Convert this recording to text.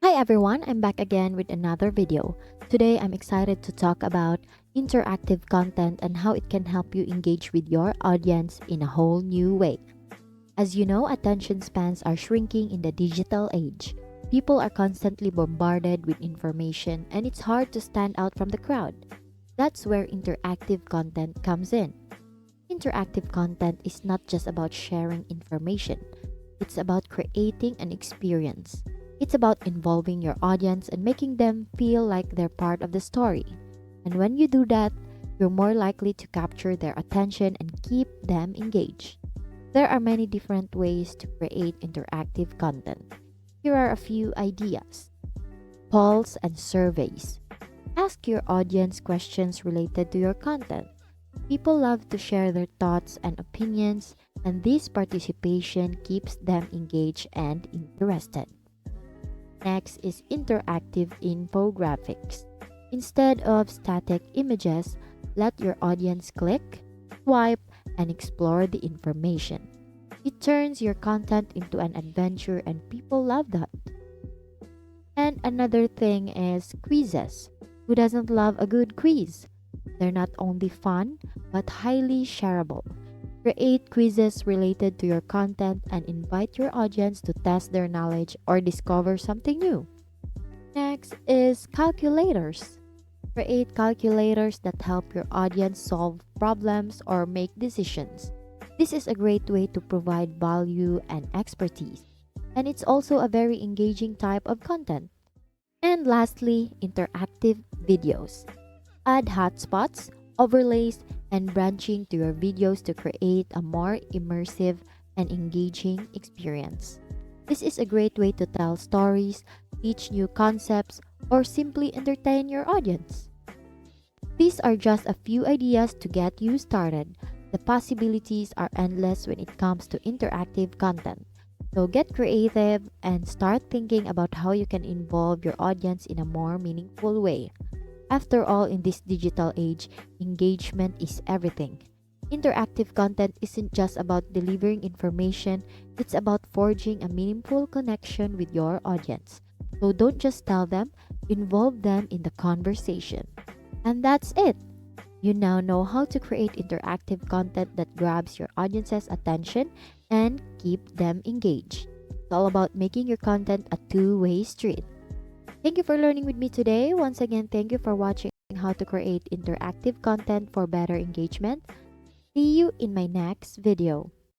Hi everyone, I'm back again with another video. Today I'm excited to talk about interactive content and how it can help you engage with your audience in a whole new way. As you know, attention spans are shrinking in the digital age. People are constantly bombarded with information and it's hard to stand out from the crowd. That's where interactive content comes in. Interactive content is not just about sharing information, it's about creating an experience. It's about involving your audience and making them feel like they're part of the story. And when you do that, you're more likely to capture their attention and keep them engaged. There are many different ways to create interactive content. Here are a few ideas. Polls and surveys. Ask your audience questions related to your content. People love to share their thoughts and opinions, and this participation keeps them engaged and interested. Next is interactive infographics. Instead of static images, let your audience click, swipe, and explore the information. It turns your content into an adventure, and people love that. And another thing is quizzes. Who doesn't love a good quiz? They're not only fun, but highly shareable. Create quizzes related to your content and invite your audience to test their knowledge or discover something new. Next is calculators. Create calculators that help your audience solve problems or make decisions. This is a great way to provide value and expertise, and it's also a very engaging type of content. And lastly, interactive videos. Add hotspots, overlays, and branching to your videos to create a more immersive and engaging experience. This is a great way to tell stories, teach new concepts, or simply entertain your audience. These are just a few ideas to get you started. The possibilities are endless when it comes to interactive content. So get creative and start thinking about how you can involve your audience in a more meaningful way. After all, in this digital age, engagement is everything. Interactive content isn't just about delivering information, it's about forging a meaningful connection with your audience. So don't just tell them, involve them in the conversation. And that's it. You now know how to create interactive content that grabs your audience's attention and keep them engaged. It's all about making your content a two-way street. Thank you for learning with me today. Once again, thank you for watching how to create interactive content for better engagement. See you in my next video.